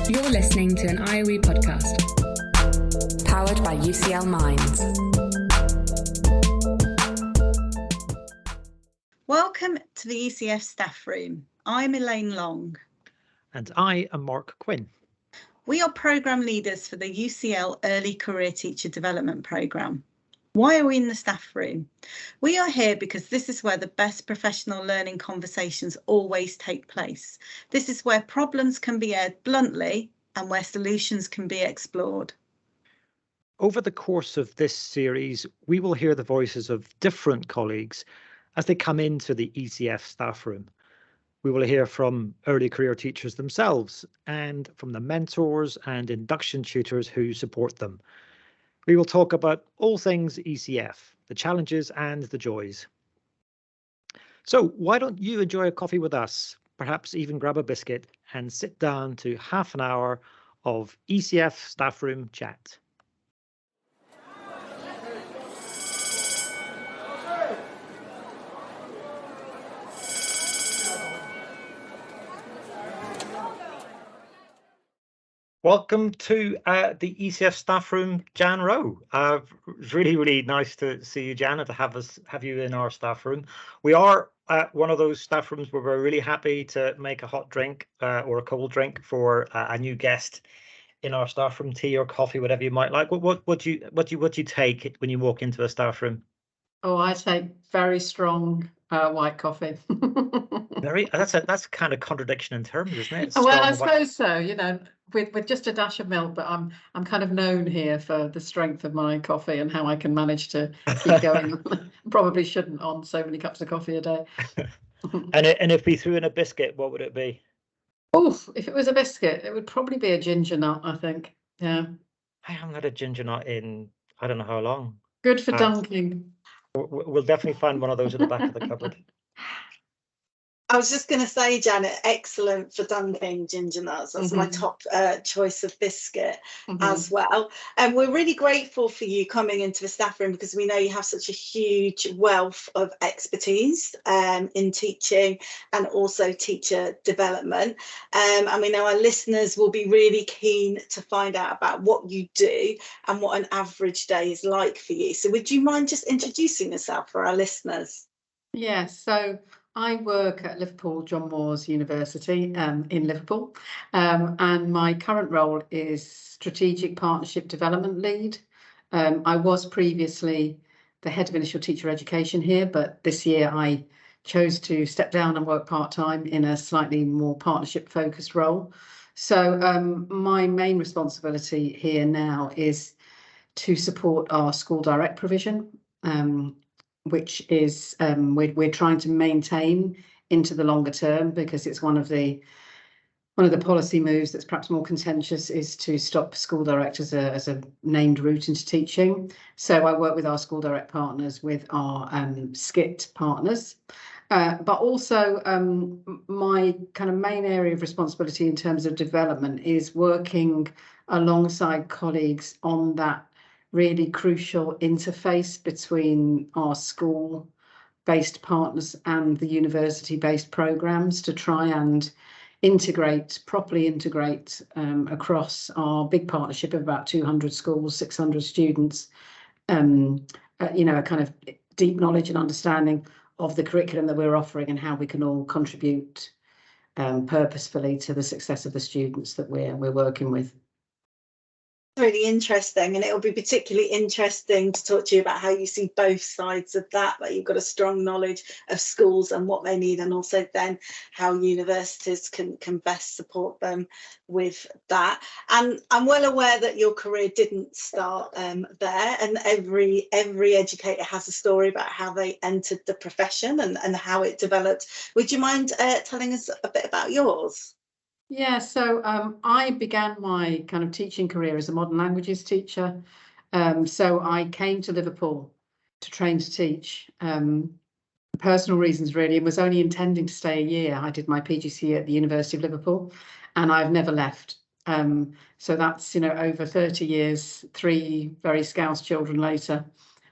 You're listening to an IOE podcast. Powered by UCL Minds. Welcome to the ECF Staffroom. I'm Elaine Long. And I am Mark Quinn. We are programme leaders for the UCL Early Career Teacher Development Programme. Why are we in the staff room? We are here because this is where the best professional learning conversations always take place. This is where problems can be aired bluntly and where solutions can be explored. Over the course of this series, we will hear the voices of different colleagues as they come into the ECF staff room. We will hear from early career teachers themselves and from the mentors and induction tutors who support them. We will talk about all things ECF, the challenges and the joys. So why don't you enjoy a coffee with us, perhaps even grab a biscuit and sit down to half an hour of ECF staff room chat. Welcome to the ECF staff room, Jan Rowe. It's really nice to see you, Jan, and to have you in our staff room. We are one of those staff rooms where we're really happy to make a hot drink or a cold drink for a new guest in our staff room, tea or coffee, whatever you might like. What do you take when you walk into a staff room? Oh, I take very strong white coffee. That's kind of contradiction in terms, isn't it? Well, I suppose so. You know, with just a dash of milk, but I'm kind of known here for the strength of my coffee and how I can manage to keep going. Probably shouldn't on so many cups of coffee a day. And if we threw in a biscuit, what would it be? Oh, if it was a biscuit, it would probably be a ginger nut, I think. Yeah. I haven't had a ginger nut in I don't know how long. Good for dunking. We'll definitely find one of those at the back of the cupboard. I was just going to say, Janet, excellent for dunking ginger nuts. That's my top choice of biscuit as well. And we're really grateful for you coming into the staff room because we know you have such a huge wealth of expertise in teaching and also teacher development. And we know our listeners will be really keen to find out about what you do and what an average day is like for you. So would you mind just introducing yourself for our listeners? Yes, so I work at Liverpool John Moores University in Liverpool, and my current role is Strategic Partnership Development Lead. I was previously the Head of Initial Teacher Education here, but this year I chose to step down and work part-time in a slightly more partnership-focused role. So my main responsibility here now is to support our school direct provision, which is we're trying to maintain into the longer term because it's one of the policy moves that's perhaps more contentious is to stop school direct as a named route into teaching. So I work with our school direct partners, with our SCIT partners, but also my kind of main area of responsibility in terms of development is working alongside colleagues on that really crucial interface between our school-based partners and the university-based programmes to try and properly integrate across our big partnership of about 200 schools, 600 students, a kind of deep knowledge and understanding of the curriculum that we're offering and how we can all contribute purposefully to the success of the students that we're working with. Really interesting, and it'll be particularly interesting to talk to you about how you see both sides of that you've got a strong knowledge of schools and what they need, and also then how universities can best support them with that. And I'm well aware that your career didn't start there, and every educator has a story about how they entered the profession and how it developed. Would you mind telling us a bit about yours? Yeah, so I began my kind of teaching career as a modern languages teacher. So I came to Liverpool to train to teach. Personal reasons, really. It was only intending to stay a year. I did my PGCE at the University of Liverpool, and I've never left. So that's, over 30 years, 3 very Scouse children later.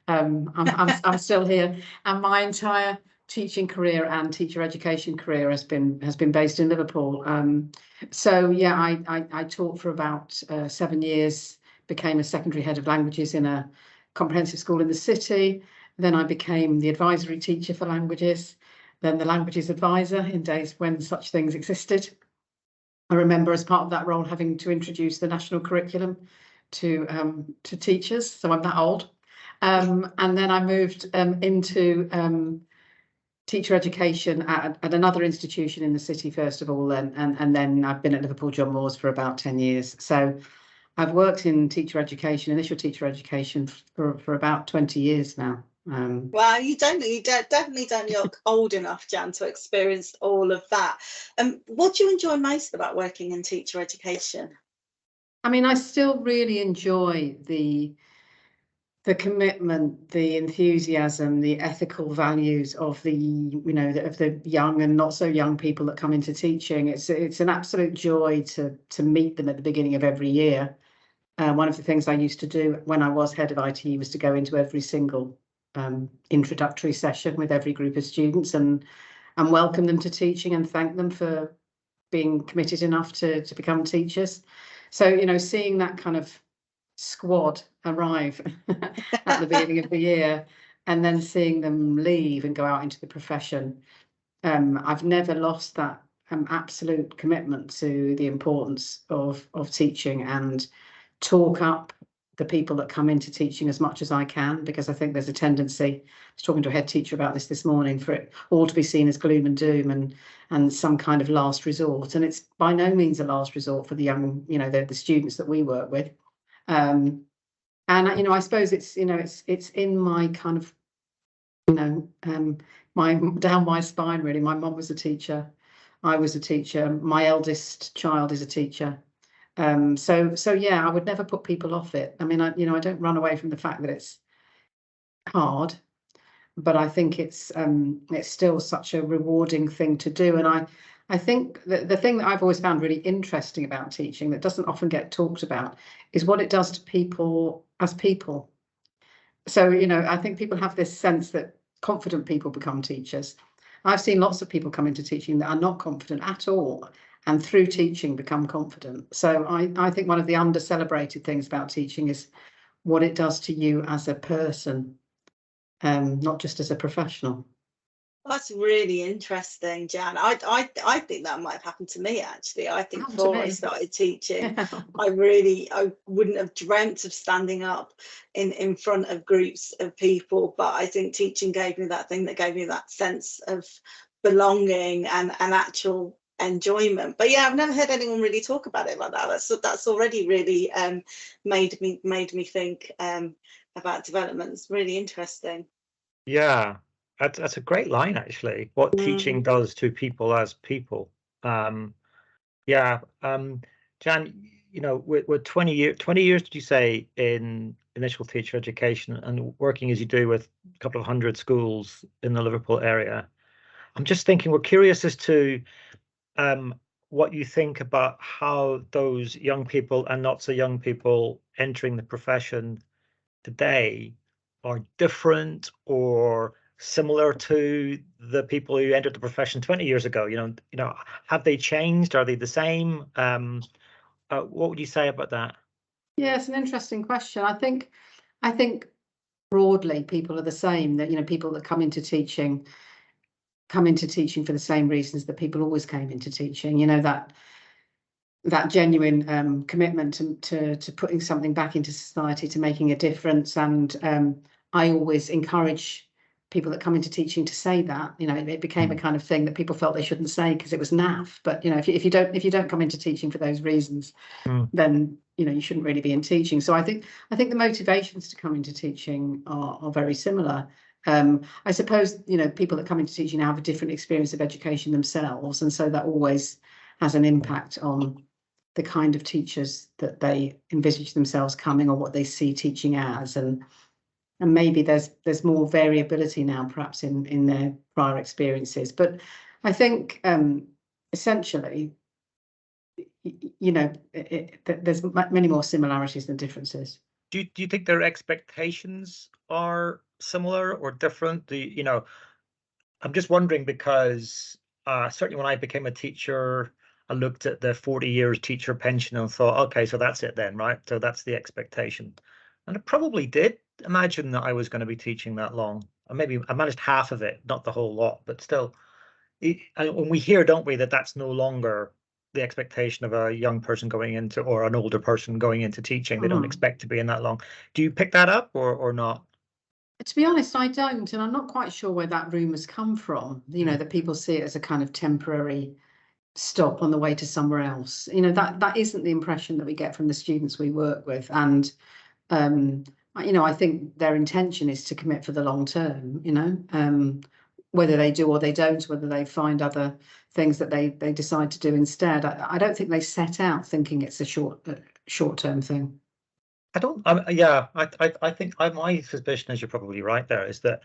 I'm still here, and my entire teaching career and teacher education career has been based in Liverpool. So yeah, I taught for about 7 years, became a secondary head of languages in a comprehensive school in the city. Then I became the advisory teacher for languages, then the languages advisor in days when such things existed. I remember as part of that role having to introduce the national curriculum to teachers, so I'm that old. And then I moved into teacher education at another institution in the city first of all, and then I've been at Liverpool John Moores for about 10 years. So I've worked in teacher education, initial teacher education for about 20 years now. Well, you definitely don't look old enough, Jan, to experience all of that. What do you enjoy most about working in teacher education? I mean, I still really enjoy the commitment, the enthusiasm, the ethical values of the young and not so young people that come into teaching. It's an absolute joy to meet them at the beginning of every year. One of the things I used to do when I was head of ITE was to go into every single introductory session with every group of students and welcome them to teaching and thank them for being committed enough to become teachers. So, seeing that kind of squad arrive at the beginning of the year and then seeing them leave and go out into the profession, I've never lost that absolute commitment to the importance of teaching and talk up the people that come into teaching as much as I can, because I think there's a tendency, I was talking to a head teacher about this morning, for it all to be seen as gloom and doom and some kind of last resort. And it's by no means a last resort for the young, the students that we work with. And I suppose it's in my kind of, my down my spine really. My mum was a teacher, I was a teacher, my eldest child is a teacher. So yeah, I would never put people off it. I mean, I don't run away from the fact that it's hard, but I think it's still such a rewarding thing to do. And I think that the thing that I've always found really interesting about teaching that doesn't often get talked about is what it does to people as people. So, I think people have this sense that confident people become teachers. I've seen lots of people come into teaching that are not confident at all, and through teaching become confident. So I think one of the under-celebrated things about teaching is what it does to you as a person, not just as a professional. That's really interesting, Jan. I think that might have happened to me, actually. I think before I started teaching, yeah. I wouldn't have dreamt of standing up in front of groups of people, but I think teaching gave me that thing that gave me that sense of belonging and actual enjoyment. But yeah, I've never heard anyone really talk about it like that. That's already really made me think about development. It's really interesting. Yeah, that's a great line, actually. What teaching does to people as people. Jan, with 20 years, did you say, in initial teacher education and working as you do with a couple of hundred schools in the Liverpool area, I'm just thinking, we're curious as to what you think about how those young people and not so young people entering the profession today are different or similar to the people who entered the profession 20 years ago. Have they changed? Are they the same? What would you say about that? Yeah, it's an interesting question. I think broadly people are the same. That people that come into teaching for the same reasons that people always came into teaching. That genuine commitment to putting something back into society, to making a difference. And I always encourage people that come into teaching to say that. It became a kind of thing that people felt they shouldn't say because it was naff. But if you don't come into teaching for those reasons, then you shouldn't really be in teaching. So I think the motivations to come into teaching are very similar. I suppose people that come into teaching now have a different experience of education themselves, and so that always has an impact on the kind of teachers that they envisage themselves coming, or what they see teaching as, and maybe there's more variability now perhaps in their prior experiences. But I think essentially there's many more similarities than differences. Do you think their expectations are similar or different? I'm just wondering because certainly when I became a teacher, I looked at the 40 years teacher pension and thought, okay, so that's it then, right? So that's the expectation. And I probably did imagine that I was going to be teaching that long. Or maybe I managed half of it, not the whole lot, but still. And we hear, don't we, that that's no longer the expectation of a young person going into, or an older person going into teaching. They don't expect to be in that long. Do you pick that up or not? To be honest, I don't, and I'm not quite sure where that rumour's come from. You know, that people see it as a kind of temporary stop on the way to somewhere else. You know, that isn't the impression that we get from the students we work with. And you know, I think their intention is to commit for the long term, you know, whether they do or they don't, whether they find other things that they decide to do instead. I don't think they set out thinking it's a short-term thing. I don't. Yeah, I think my suspicion is you're probably right there. Is that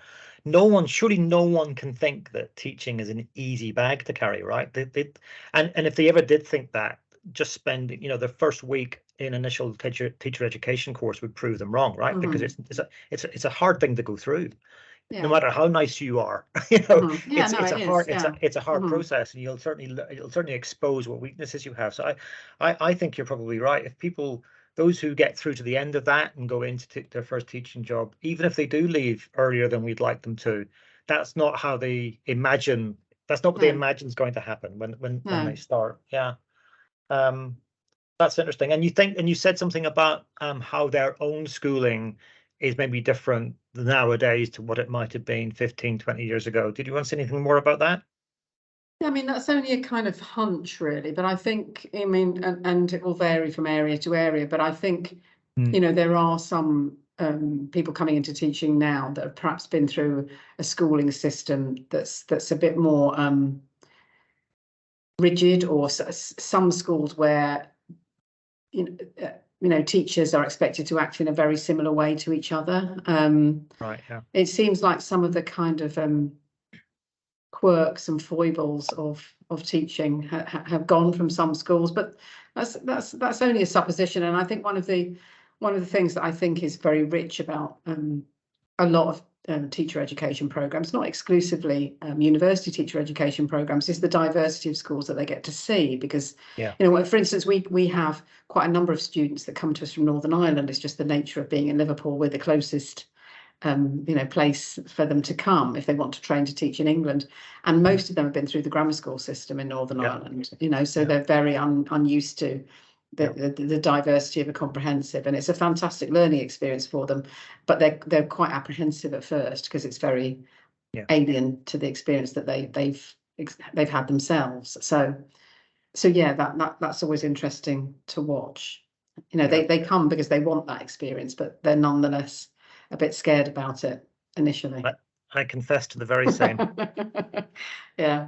surely no one can think that teaching is an easy bag to carry, right? And if they ever did think that, just spending, you know, the first week in initial teacher education course would prove them wrong, right? Because it's a hard thing to go through. No matter how nice you are, you know, it's a hard process, and you'll certainly expose what weaknesses you have. So I think you're probably right. If those who get through to the end of that and go into their first teaching job, even if they do leave earlier than we'd like them to, that's not how they imagine. That's not what they imagine is going to happen when they start. Yeah, that's interesting. And you said something about how their own schooling is maybe different nowadays to what it might have been 15, 20 years ago. Did you want to say anything more about that? I mean, that's only a kind of hunch, really, but I think, I mean, and it will vary from area to area, but I think, you know, there are some people coming into teaching now that have perhaps been through a schooling system that's a bit more rigid, or some schools where, you know, teachers are expected to act in a very similar way to each other. Right, yeah. It seems like some of the kind of quirks and foibles of teaching have gone from some schools, but that's only a supposition. And I think one of the things that I think is very rich about a lot of teacher education programs, not exclusively university teacher education programs, is the diversity of schools that they get to see. Because you know, for instance, we have quite a number of students that come to us from Northern Ireland. It's just the nature of being in Liverpool. We're the closest you know, place for them to come if they want to train to teach in England, and most of them have been through the grammar school system in Northern Ireland, you know, so they're very unused to the diversity of a comprehensive, and it's a fantastic learning experience for them, but they're quite apprehensive at first because it's very alien to the experience that they've had themselves. So yeah, that's always interesting to watch. You know, they come because they want that experience, but they're nonetheless a bit scared about it initially. I confess to the very same. Yeah.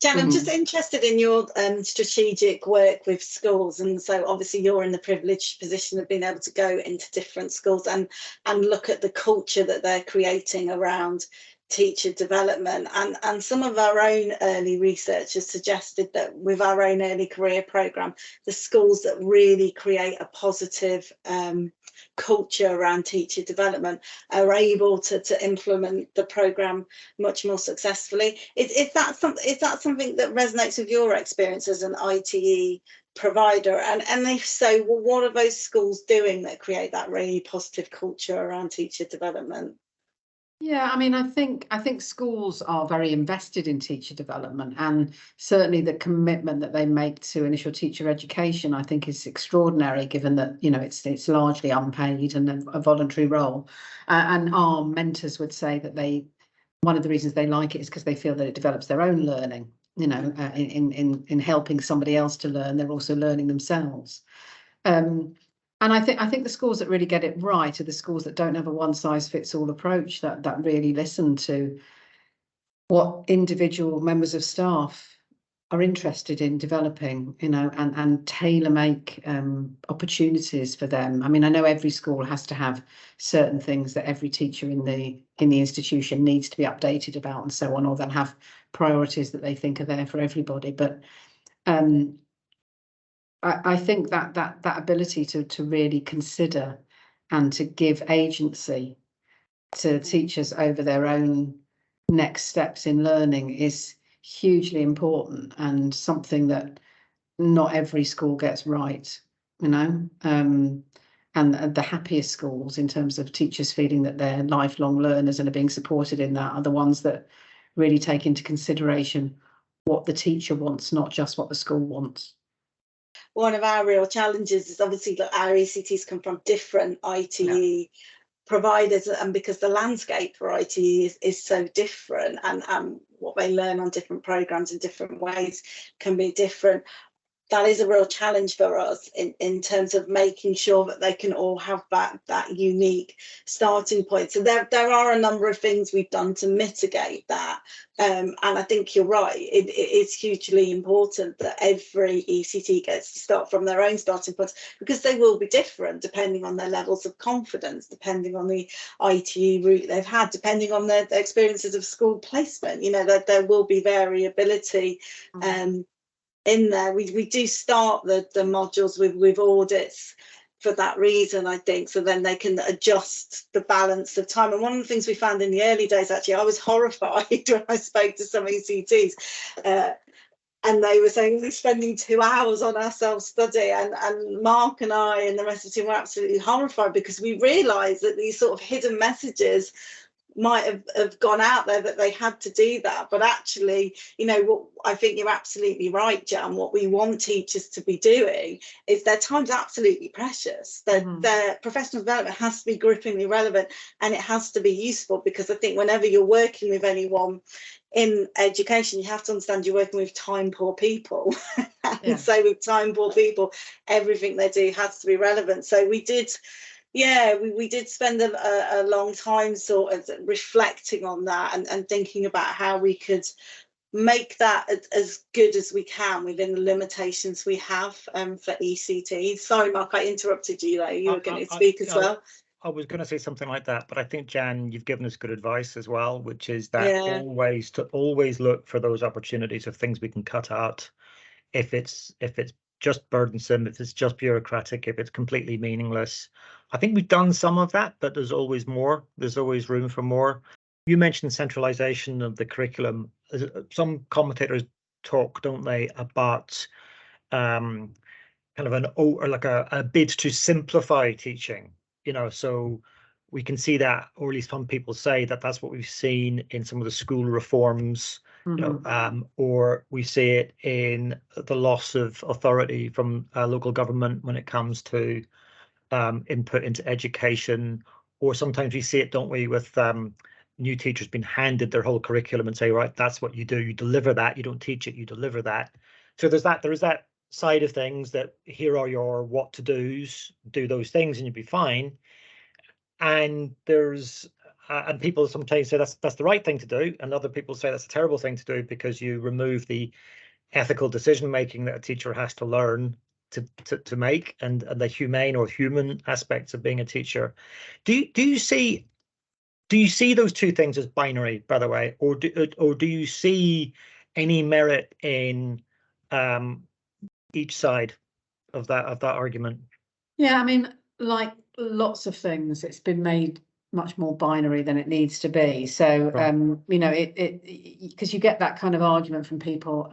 Jan, I'm just interested in your strategic work with schools, and so obviously you're in the privileged position of being able to go into different schools and look at the culture that they're creating around teacher development, and some of our own early research has suggested that with our own early career programme, the schools that really create a positive culture around teacher development are able to implement the programme much more successfully. Is that something that resonates with your experience as an ITE provider, and if so, well, what are those schools doing that create that really positive culture around teacher development? Yeah, I mean, I think schools are very invested in teacher development, and certainly the commitment that they make to initial teacher education, I think, is extraordinary, given that, you know, it's largely unpaid and a voluntary role. And our mentors would say that one of the reasons they like it is because they feel that it develops their own learning. You know, in helping somebody else to learn, they're also learning themselves. And I think the schools that really get it right are the schools that don't have a one-size-fits-all approach, that really listen to what individual members of staff are interested in developing, you know, and tailor-make opportunities for them. I mean, I know every school has to have certain things that every teacher in the institution needs to be updated about and so on, or they'll have priorities that they think are there for everybody. But I think that ability to really consider and to give agency to teachers over their own next steps in learning is hugely important, and something that not every school gets right, you know. And the happiest schools, in terms of teachers feeling that they're lifelong learners and are being supported in that, are the ones that really take into consideration what the teacher wants, not just what the school wants. One of our real challenges is obviously that our ECTs come from different ITE providers, and because the landscape for ITE is so different, and what they learn on different programs in different ways can be different. That is a real challenge for us in terms of making sure that they can all have that unique starting point. So there are a number of things we've done to mitigate that. And I think you're right. It is hugely important that every ECT gets to start from their own starting points, because they will be different depending on their levels of confidence, depending on the ITE route they've had, depending on their experiences of school placement. You know, that there will be variability. In there, we do start the modules with audits for that reason, I think, so then they can adjust the balance of time. And one of the things we found in the early days, actually, I was horrified when I spoke to some ECTs, and they were saying we're spending 2 hours on our self-study, and Mark and I and the rest of the team were absolutely horrified, because we realised that these sort of hidden messages might have gone out there, that they had to do that. But actually, you know, what I think you're absolutely right, Jan, what we want teachers to be doing is their time's absolutely precious. Their professional development has to be grippingly relevant, and it has to be useful, because I think whenever you're working with anyone in education, you have to understand you're working with time poor people. And so with time poor people, everything they do has to be relevant. So we did spend a long time sort of reflecting on that, and thinking about how we could make that as good as we can within the limitations we have for ECT. Sorry, Mark, I interrupted you there. You were going to speak as well. I was going to say something like that, but I think, Jan, you've given us good advice as well, which is that always look for those opportunities of things we can cut out. If it's just burdensome, if it's just bureaucratic, if it's completely meaningless. I think we've done some of that, but there's always more. There's always room for more. You mentioned centralization of the curriculum. Some commentators talk, don't they, about kind of a bid to simplify teaching. You know, so we can see that, or at least some people say that that's what we've seen in some of the school reforms. You know, or we see it in the loss of authority from local government when it comes to input into education, or sometimes we see it, don't we, with new teachers being handed their whole curriculum and say, right, that's what you do, you deliver that, you don't teach it, you deliver that. So there is that side of things, that here are your what to do's, do those things and you'll be fine. And there's and people sometimes say that's the right thing to do, and other people say that's a terrible thing to do, because you remove the ethical decision making that a teacher has to learn to make, and the humane or human aspects of being a teacher. Do you see those two things as binary, by the way, or do you see any merit in each side of that argument? Yeah, I mean, like lots of things, it's been made much more binary than it needs to be. So, you know, because you get that kind of argument from people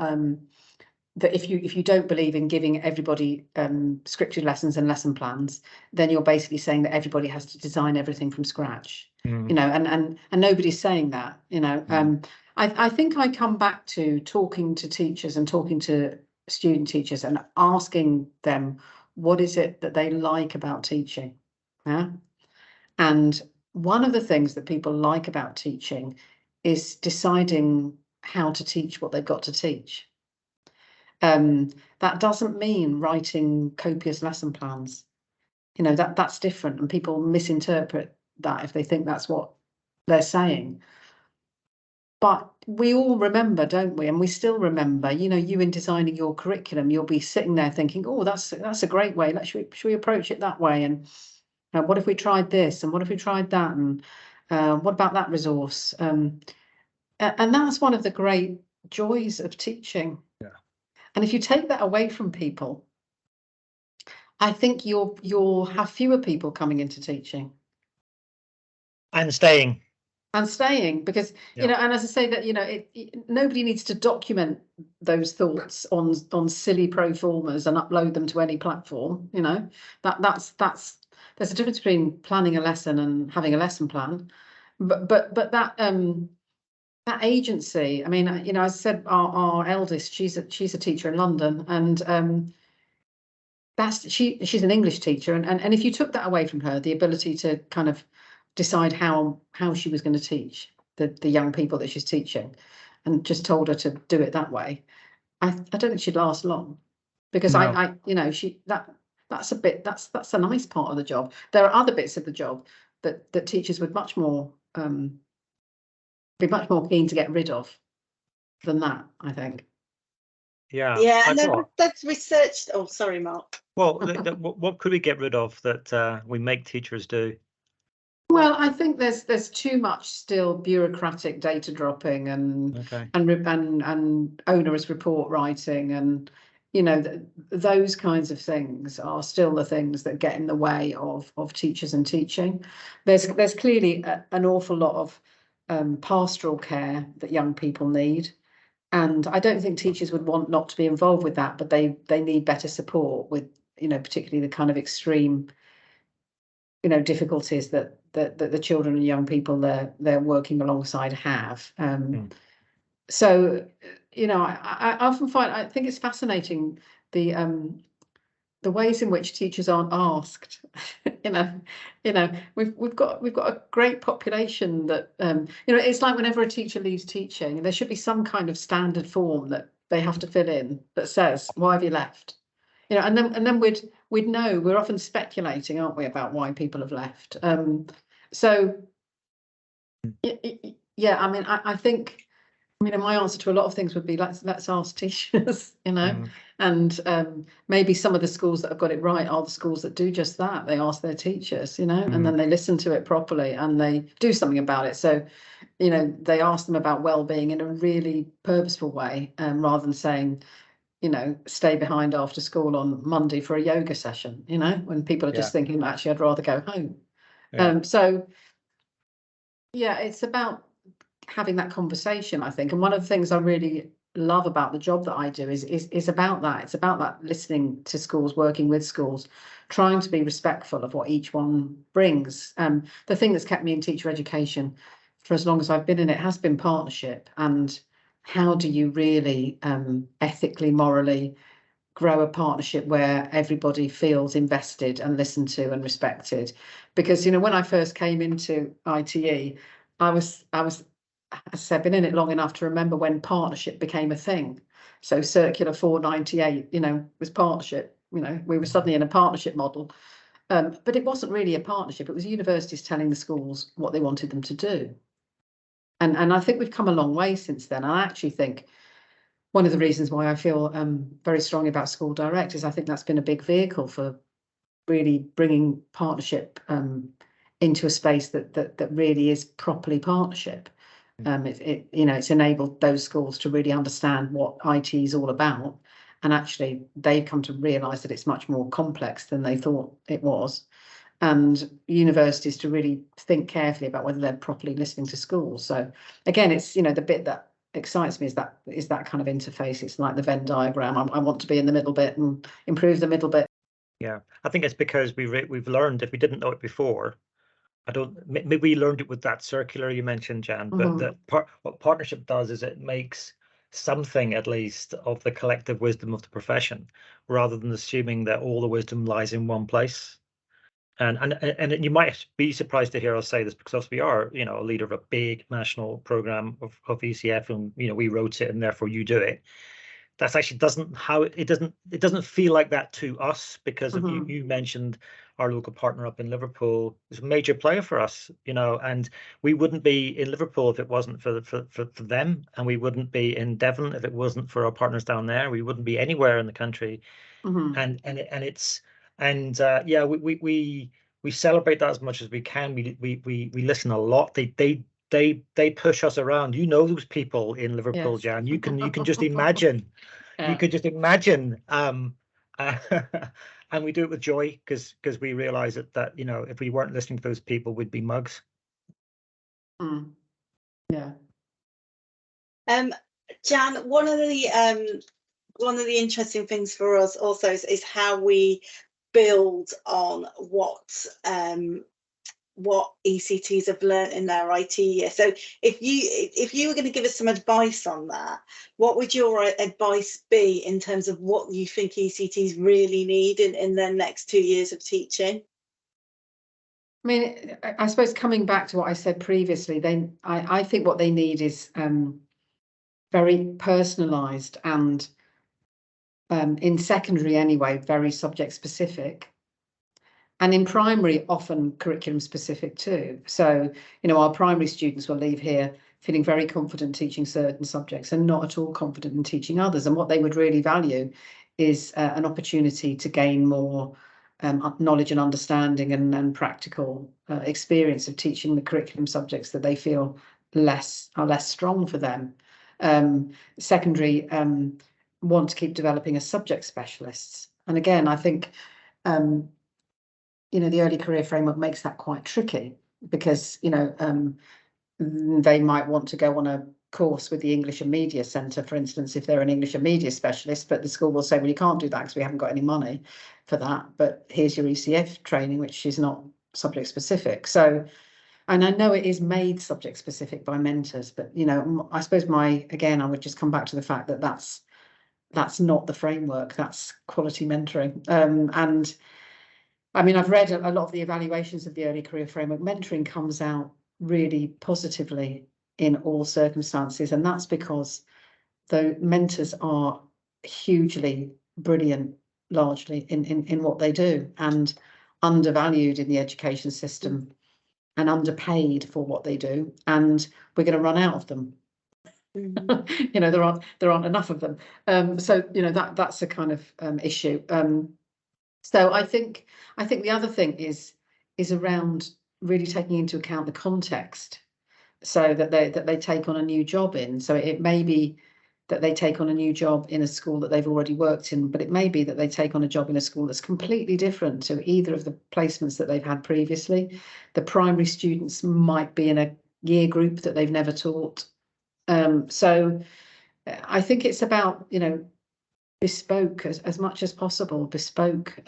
that if you don't believe in giving everybody scripted lessons and lesson plans, then you're basically saying that everybody has to design everything from scratch. You know, and nobody's saying that. You know, I think I come back to talking to teachers and talking to student teachers and asking them, what is it that they like about teaching? Yeah. And one of the things that people like about teaching is deciding how to teach what they've got to teach. That doesn't mean writing copious lesson plans. You know, that's different, and people misinterpret that if they think that's what they're saying. But we all remember, don't we? And we still remember, you know, you in designing your curriculum, you'll be sitting there thinking, oh, that's a great way. Should we approach it that way? And what if we tried this? And what if we tried that? And what about that resource? And that's one of the great joys of teaching. Yeah. And if you take that away from people, I think you'll have fewer people coming into teaching. And staying. and staying, because Yeah. and as I say that, nobody needs to document those thoughts on silly pro formas and upload them to any platform. That's there's a difference between planning a lesson and having a lesson plan, but that agency. I mean, as I said, our eldest, she's a teacher in London, and she's an English teacher, and if you took that away from her, the ability to kind of decide how she was going to teach the young people that she's teaching, and just told her to do it that way, I don't think she'd last long, because No. that's a nice part of the job. There are other bits of the job that teachers would much more be much more keen to get rid of than that, I think. Yeah. Yeah, I and thought, that's researched. Oh, sorry, Mark. well, what could we get rid of that we make teachers do? Well, I think there's too much still bureaucratic data dropping and Okay. and onerous report writing, and those kinds of things are still the things that get in the way of teachers and teaching. There's clearly an awful lot of pastoral care that young people need, and I don't think teachers would want not to be involved with that, but they need better support with particularly the kind of extreme difficulties that the children and young people they're working alongside have. So I often I think it's fascinating the ways in which teachers aren't asked. We've got a great population that it's like whenever a teacher leaves teaching, there should be some kind of standard form that they have to fill in that says, why have you left? And then we'd know. We're often speculating, aren't we, about why people have left. So yeah, I mean, I think, my answer to a lot of things would be let's ask teachers, and maybe some of the schools that have got it right are the schools that do just that. They ask their teachers, and then they listen to it properly and they do something about it. So, they ask them about well-being in a really purposeful way, rather than saying, stay behind after school on Monday for a yoga session, when people are just thinking, actually, I'd rather go home. So yeah, it's about having that conversation, I think. And one of the things I really love about the job that I do is about that. It's about that listening to schools, working with schools, trying to be respectful of what each one brings. The thing that's kept me in teacher education for as long as I've been in it has been partnership. And how do you really ethically, morally grow a partnership where everybody feels invested and listened to and respected? Because when I first came into ITE, I was as I said, I've been in it long enough to remember when partnership became a thing. So Circular 498 was partnership. We were suddenly in a partnership model, but it wasn't really a partnership. It was universities telling the schools what they wanted them to do. And I think we've come a long way since then. I actually think one of the reasons why I feel very strongly about School Direct is I think that's been a big vehicle for really bringing partnership into a space that really is properly partnership. It's enabled those schools to really understand what IT is all about, and actually they've come to realise that it's much more complex than they thought it was, and universities to really think carefully about whether they're properly listening to schools. So again, it's the bit that excites me is that kind of interface. It's like the Venn diagram. I want to be in the middle bit and improve the middle bit. Yeah, I think it's because we've learned, if we didn't know it before, maybe we learned it with that circular you mentioned, Jan, but what partnership does is it makes something, at least, of the collective wisdom of the profession, rather than assuming that all the wisdom lies in one place. And you might be surprised to hear us say this, because we are, a leader of a big national program of ECF, and we wrote it, and therefore you do it. That's actually it doesn't feel like that to us, because of you mentioned our local partner up in Liverpool is a major player for us, and we wouldn't be in Liverpool if it wasn't for them, and we wouldn't be in Devon if it wasn't for our partners down there. We wouldn't be anywhere in the country. We celebrate that as much as we can. We listen a lot. They push us around. Those people in Liverpool, Yes. Jan. You can just imagine. You could just imagine. And we do it with joy, because we realize that if we weren't listening to those people, we'd be mugs. Yeah. Jan, one of the interesting things for us also is how we build on what ECTs have learnt in their IT year. So if you were going to give us some advice on that, what would your advice be in terms of what you think ECTs really need in their next 2 years of teaching? I mean, I suppose coming back to what I said previously, I think what they need is very personalised and in secondary anyway, very subject specific. And in primary, often curriculum specific too. So, you know, our primary students will leave here feeling very confident teaching certain subjects and not at all confident in teaching others. And what they would really value is an opportunity to gain more knowledge and understanding and practical experience of teaching the curriculum subjects that they feel are less strong for them. Secondary want to keep developing as subject specialists. And again, I think you know, the early career framework makes that quite tricky because, you know, they might want to go on a course with the English and Media Centre, for instance, if they're an English and Media specialist, but the school will say, well, you can't do that because we haven't got any money for that. But here's your ECF training, which is not subject specific. So, and I know it is made subject specific by mentors, but, you know, I suppose I would just come back to the fact that that's not the framework, that's quality mentoring. And I mean, I've read a lot of the evaluations of the early career framework. Mentoring comes out really positively in all circumstances, and that's because the mentors are hugely brilliant, largely in what they do, and undervalued in the education system and underpaid for what they do, and we're going to run out of them. You know, there aren't enough of them. So, you know, that's a kind of issue. So I think the other thing is around really taking into account the context, so that they take on a new job in. So it may be that they take on a new job in a school that they've already worked in, but it may be that they take on a job in a school that's completely different to either of the placements that they've had previously. The primary students might be in a year group that they've never taught. So I think it's about, you know, bespoke as much as possible, bespoke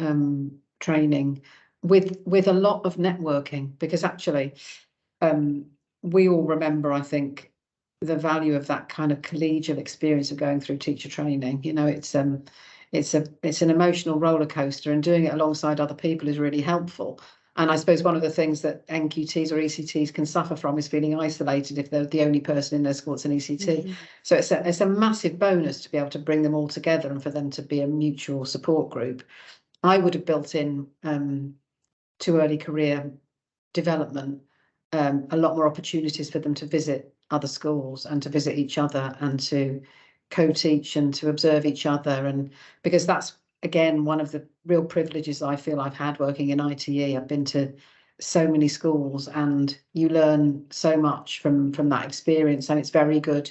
training with a lot of networking, because actually we all remember, I think, the value of that kind of collegial experience of going through teacher training. You know, it's an emotional roller coaster, and doing it alongside other people is really helpful. And I suppose one of the things that NQTs or ECTs can suffer from is feeling isolated if they're the only person in their school that's an ECT. So it's a massive bonus to be able to bring them all together and for them to be a mutual support group. I would have built in to early career development a lot more opportunities for them to visit other schools and to visit each other and to co-teach and to observe each other. And because that's, again, one of the real privileges I feel I've had working in ITE. I've been to so many schools, and you learn so much from that experience, and it's very good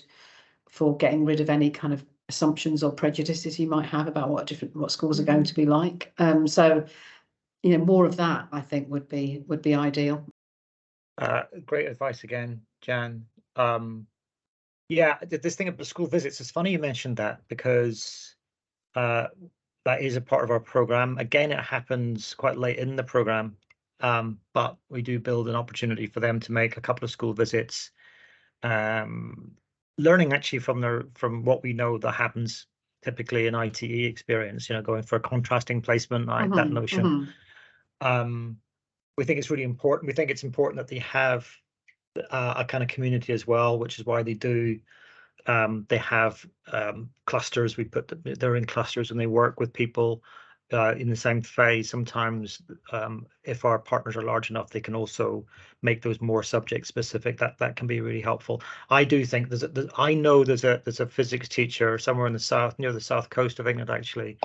for getting rid of any kind of assumptions or prejudices you might have about what schools are going to be like. So, you know, more of that I think would be ideal. Great advice again, Jan. Yeah, this thing about school visits, it's funny you mentioned that, because that is a part of our program. Again, it happens quite late in the program, but we do build an opportunity for them to make a couple of school visits, learning actually from what we know that happens typically in ITE experience. You know, going for a contrasting placement, like that notion. We think it's really important. We think it's important that they have a kind of community as well, which is why they do. They have clusters. They're in clusters, and they work with people in the same phase. Sometimes, if our partners are large enough, they can also make those more subject specific. That can be really helpful. I do think I know there's a physics teacher somewhere in the south, near the south coast of England, actually,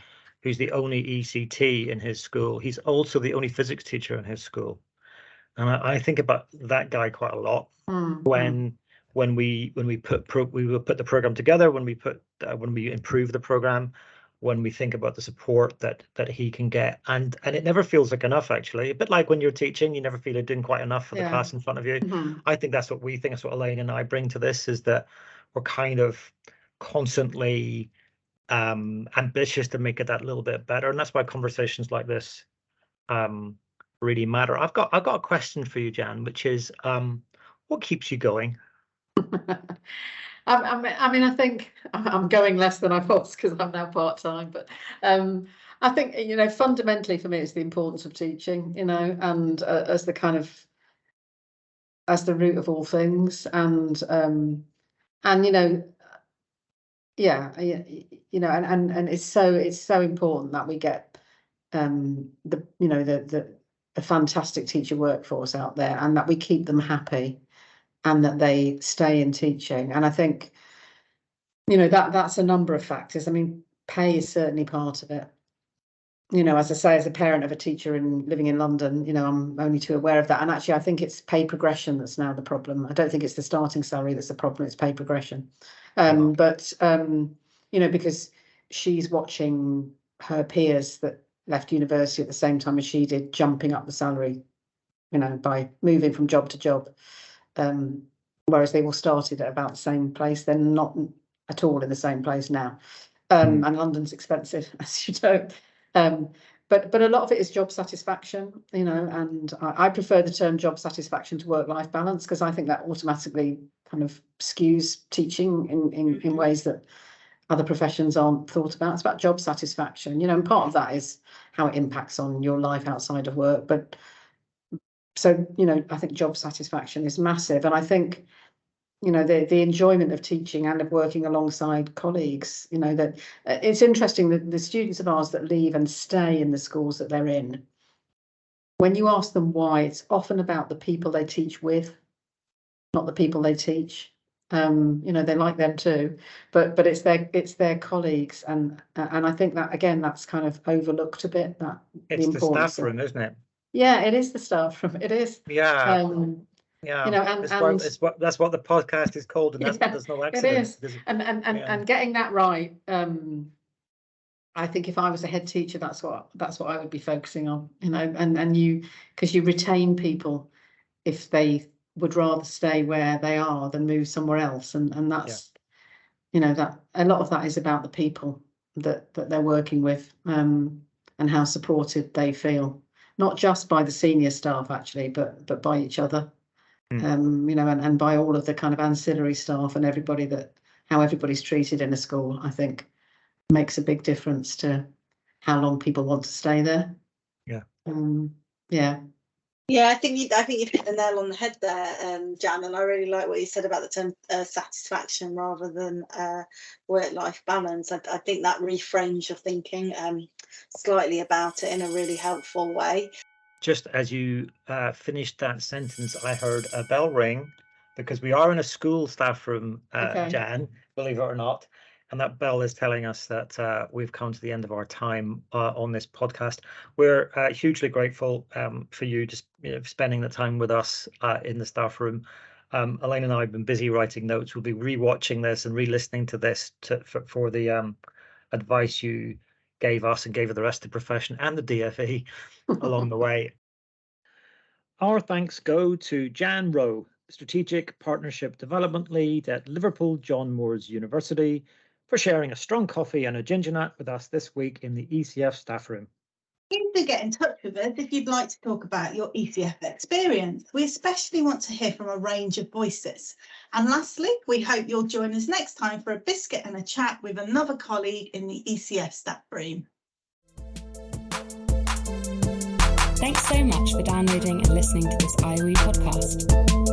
who's the only ECT in his school. He's also the only physics teacher in his school, and I think about that guy quite a lot when we put the program together, when we improve the program. when we think about the support that he can get, and it never feels like enough, actually. A bit like when you're teaching, you never feel you're doing quite enough for the class in front of you. I think that's what we think. That's what Elaine and I bring to this, is that we're kind of constantly ambitious to make it that little bit better, and that's why conversations like this really matter. I've got a question for you, Jan, which is what keeps you going? I mean, I think I'm going less than I was because I'm now part-time, but I think, fundamentally for me, it's the importance of teaching, and as the kind of, as the root of all things, and it's so important that we get the fantastic teacher workforce out there, and that we keep them happy, and that they stay in teaching. And I think, that's a number of factors. I mean, pay is certainly part of it. As I say, as a parent of a teacher living in London, I'm only too aware of that. And actually, I think it's pay progression that's now the problem. I don't think it's the starting salary that's the problem, it's pay progression. But because she's watching her peers that left university at the same time as she did, jumping up the salary, by moving from job to job. Whereas they all started at about the same place. They're not at all in the same place now. And London's expensive, as you know. But a lot of it is job satisfaction, and I prefer the term job satisfaction to work-life balance, because I think that automatically kind of skews teaching in ways that other professions aren't thought about. It's about job satisfaction, and part of that is how it impacts on your life outside of work. But so, I think job satisfaction is massive. And I think, the enjoyment of teaching and of working alongside colleagues, that it's interesting that the students of ours that leave and stay in the schools that they're in, when you ask them why, it's often about the people they teach with, not the people they teach. They like them too, but it's their colleagues, and I think that, again, that's kind of overlooked a bit. That it's the staff room, isn't it? Yeah, it is the staff room. It is. Yeah. That's what the podcast is called, and there's no accident. It is, and getting that right. I think if I was a head teacher, that's what I would be focusing on. Because you retain people if they would rather stay where they are than move somewhere else, and that's that a lot of that is about the people that they're working with, and how supported they feel, not just by the senior staff actually, but by each other. And by all of the kind of ancillary staff and everybody, how everybody's treated in a school, I think makes a big difference to how long people want to stay there. Yeah, I think you've hit the nail on the head there, Jan, and I really like what you said about the term satisfaction rather than work-life balance. I think that reframes your thinking slightly about it in a really helpful way. Just as you finished that sentence, I heard a bell ring, because we are in a school staff room, Jan, believe it or not. And that bell is telling us that we've come to the end of our time on this podcast. We're hugely grateful for you just spending the time with us in the staff room. Elaine and I have been busy writing notes. We'll be re-watching this and re-listening to this for the advice you gave us and gave the rest of the profession and the DFE along the way. Our thanks go to Jan Rowe, Strategic Partnership Development Lead at Liverpool John Moores University, for sharing a strong coffee and a ginger nut with us this week in the ECF staff room. Please do get in touch with us if you'd like to talk about your ECF experience. We especially want to hear from a range of voices. And lastly, we hope you'll join us next time for a biscuit and a chat with another colleague in the ECF staff room. Thanks so much for downloading and listening to this IOE podcast.